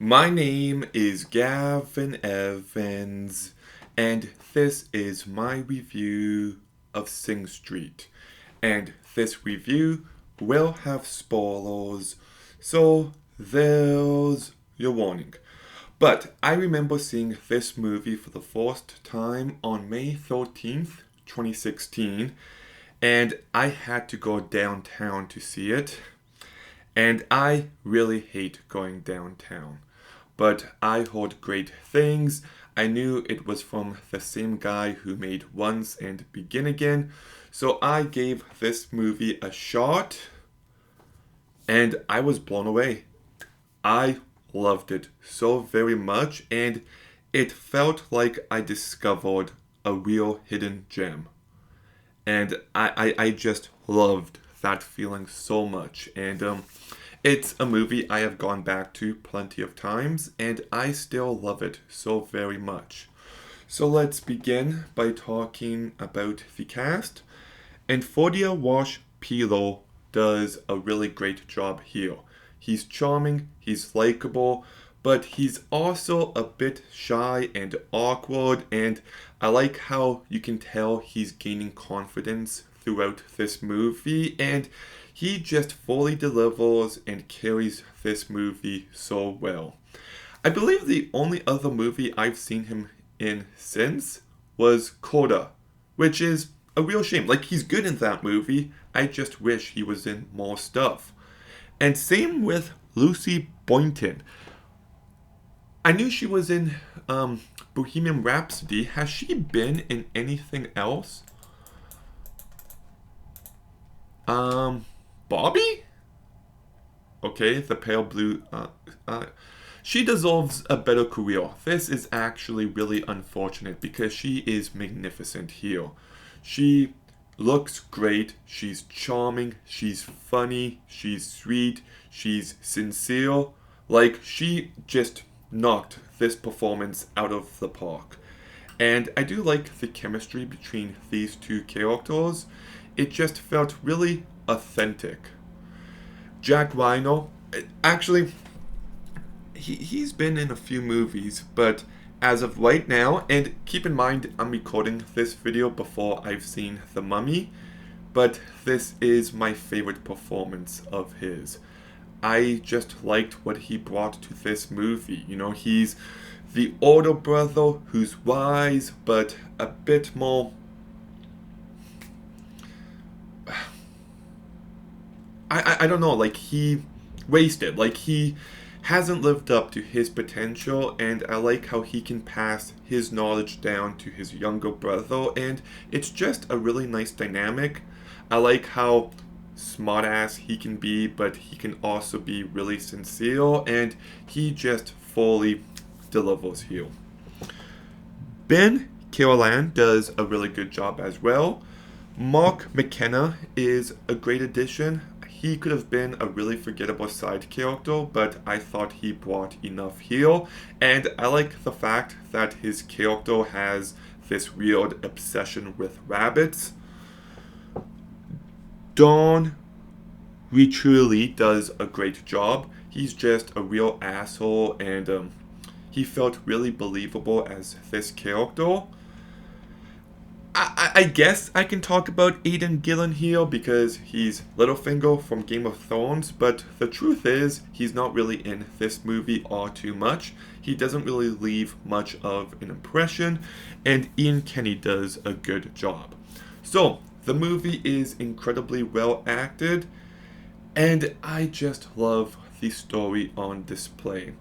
My name is Gavin Evans, and this is my review of Sing Street. And this review will have spoilers, so there's your warning. But I remember seeing this movie for the first time on May 13th, 2016, and I had to go downtown to see it. And I really hate going downtown. But I heard great things. I knew it was from the same guy who made Once and Begin Again. So I gave this movie a shot and I was blown away. I loved it so very much and it felt like I discovered a real hidden gem. And I just loved that feeling so much. And it's a movie I have gone back to plenty of times, and I still love it so very much. So let's begin by talking about the cast. And Fordia Walsh-Peelo does a really great job here. He's charming, he's likable, but he's also a bit shy and awkward, and I like how you can tell he's gaining confidence throughout this movie, and he just fully delivers and carries this movie so well. I believe the only other movie I've seen him in since was Coda, which is a real shame. Like, he's good in that movie, I just wish he was in more stuff. And same with Lucy Boynton. I knew she was in Bohemian Rhapsody. Has she been in anything else? Bobby? Okay, the pale blue. She deserves a better career. This is actually really unfortunate because she is magnificent here. She looks great, she's charming, she's funny, she's sweet, she's sincere. Like, she just knocked this performance out of the park. And I do like the chemistry between these two characters. It just felt really authentic. Jack Rhino, actually, he's been in a few movies, but as of right now, and keep in mind I'm recording this video before I've seen The Mummy, but this is my favorite performance of his. I just liked what he brought to this movie. You know, he's the older brother who's wise, but a bit more. I don't know, like, he wasted. Like, he hasn't lived up to his potential, and I like how he can pass his knowledge down to his younger brother, and it's just a really nice dynamic. I like how smartass he can be, but he can also be really sincere, and he just fully delivers here. Ben Carolan does a really good job as well. Mark McKenna is a great addition. He could have been a really forgettable side character, but I thought he brought enough here. And I like the fact that his character has this weird obsession with rabbits. Don Riccioli does a great job. He's just a real asshole, and he felt really believable as this character. I guess I can talk about Aidan Gillen here because he's Littlefinger from Game of Thrones, but the truth is he's not really in this movie all too much. He doesn't really leave much of an impression, and Ian Kenny does a good job. So, the movie is incredibly well acted, and I just love the story on display.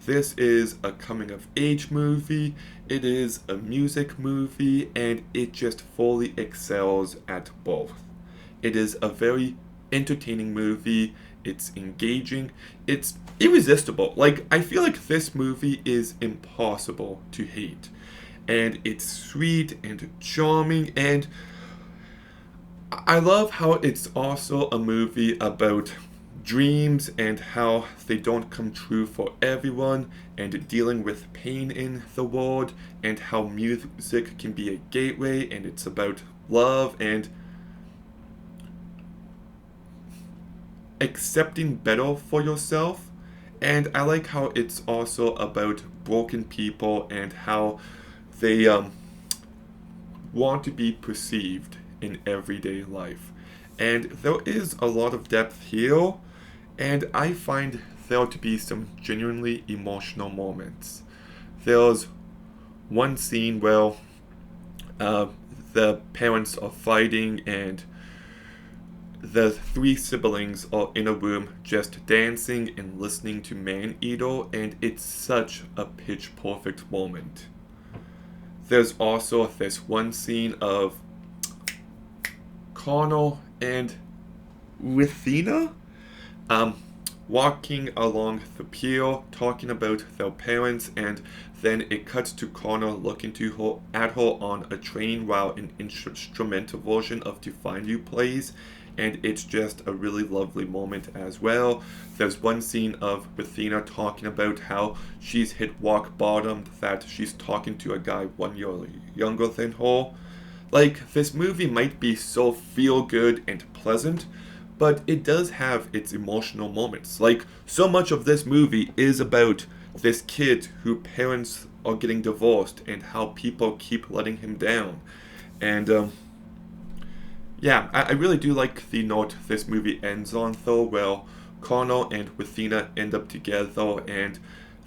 This is a coming of age movie, it is a music movie, and it just fully excels at both. It is a very entertaining movie, it's engaging, it's irresistible. Like, I feel like this movie is impossible to hate. And it's sweet and charming, and I love how it's also a movie about dreams and how they don't come true for everyone, and dealing with pain in the world, and how music can be a gateway, and it's about love and accepting better for yourself. And I like how it's also about broken people and how they want to be perceived in everyday life. And there is a lot of depth here, and I find there to be some genuinely emotional moments. There's one scene where uh, the parents are fighting and the three siblings are in a room just dancing and listening to Man Eater, and it's such a pitch perfect moment. There's also this one scene of Connell and Rithina um, walking along the pier, talking about their parents, and then it cuts to Connor looking at her on a train while an instrumental version of To Find You plays, and it's just a really lovely moment as well. There's one scene of Rithina talking about how she's hit rock bottom, that she's talking to a guy 1 year younger than her. Like, this movie might be so feel good and pleasant, but it does have its emotional moments. Like, so much of this movie is about this kid whose parents are getting divorced and how people keep letting him down. And yeah, I really do like the note this movie ends on, though, where Connor and Rithina end up together and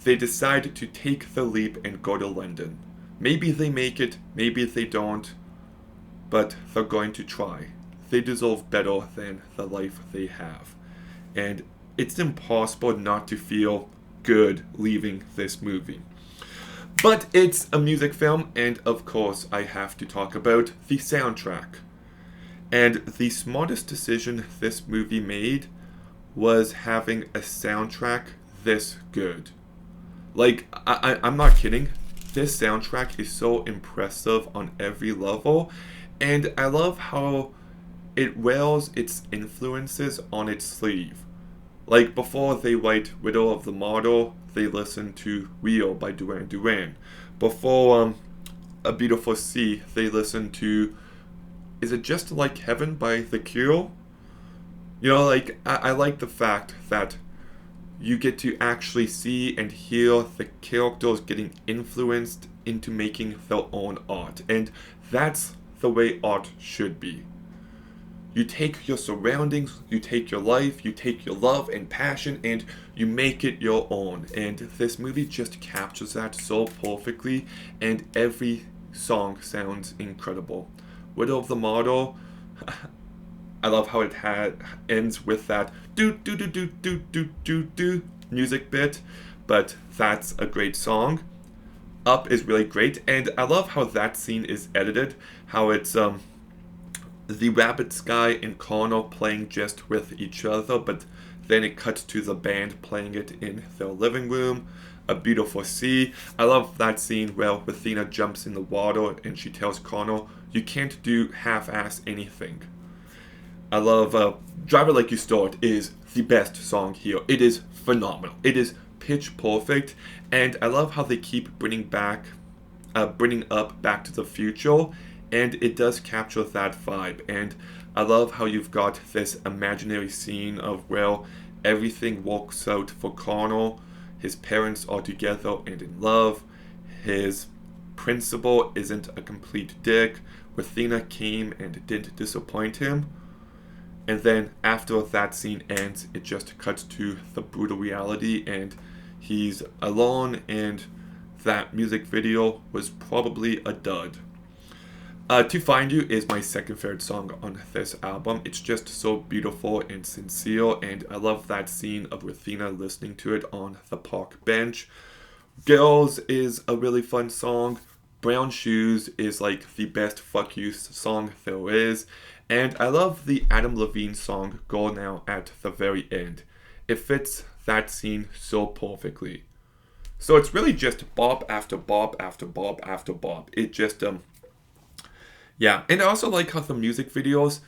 they decide to take the leap and go to London. Maybe they make it, maybe they don't, but they're going to try. They deserve better than the life they have. And it's impossible not to feel good leaving this movie. But it's a music film, and of course, I have to talk about the soundtrack. And the smartest decision this movie made was having a soundtrack this good. Like, I'm not kidding. This soundtrack is so impressive on every level, and I love how it wears its influences on its sleeve. Like, before they write Widow of the Martyr, they listen to Rio by Duran Duran. Before A Beautiful Sea, they listen to, is it Just Like Heaven by The Cure? You know, like, I like the fact that you get to actually see and hear the characters getting influenced into making their own art. And that's the way art should be. You take your surroundings, you take your life, you take your love and passion, and you make it your own. And this movie just captures that so perfectly, and every song sounds incredible. Widow of the Martyr, I love how it ends with that do do do do do do do do music bit, but that's a great song. Up is really great, and I love how that scene is edited, how it's the Rabbit Sky and Connor playing just with each other, but then it cuts to the band playing it in their living room. A Beautiful Sea. I love that scene where Athena jumps in the water and she tells Connor, you can't do half-ass anything. I love Driver Like You Start is the best song here. It is phenomenal. It is pitch perfect, and I love how they keep bringing up Back to the Future, and it does capture that vibe. And I love how you've got this imaginary scene of where everything works out for Connor. His parents are together and in love. His principal isn't a complete dick. Athena came and didn't disappoint him. And then after that scene ends, it just cuts to the brutal reality, and he's alone, and that music video was probably a dud. To Find You is my second favorite song on this album. It's just so beautiful and sincere, and I love that scene of Athena listening to it on the park bench. Girls is a really fun song. Brown Shoes is like the best fuck you song there is. And I love the Adam Levine song Go Now at the very end. It fits that scene so perfectly. So it's really just bop after bop after bop after bop. It just, yeah. And I also like how the music videos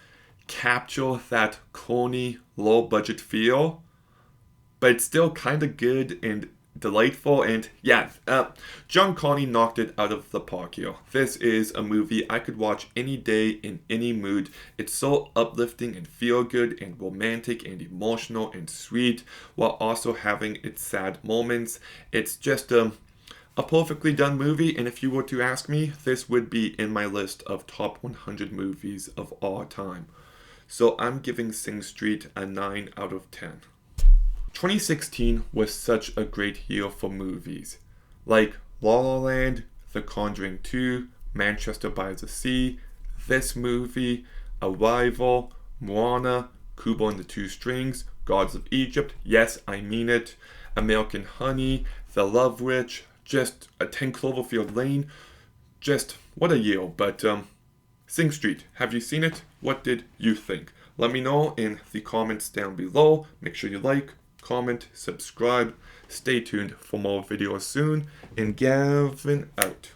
capture that corny, low budget feel, but it's still kind of good, and delightful, and yeah, John Connie knocked it out of the park here. This is a movie I could watch any day in any mood. It's so uplifting and feel good and romantic and emotional and sweet, while also having its sad moments. It's just a perfectly done movie, and if you were to ask me, this would be in my list of top 100 movies of all time. So I'm giving Sing Street a 9 out of 10. 2016 was such a great year for movies, like La La Land, The Conjuring 2, Manchester by the Sea, this movie, Arrival, Moana, Kubo and the Two Strings, Gods of Egypt, yes, I mean it, American Honey, The Love Witch, just a 10 Cloverfield Lane, just what a year. But Sing Street, have you seen it? What did you think? Let me know in the comments down below. Make sure you like, comment, subscribe. Stay tuned for more videos soon. And Gavin out.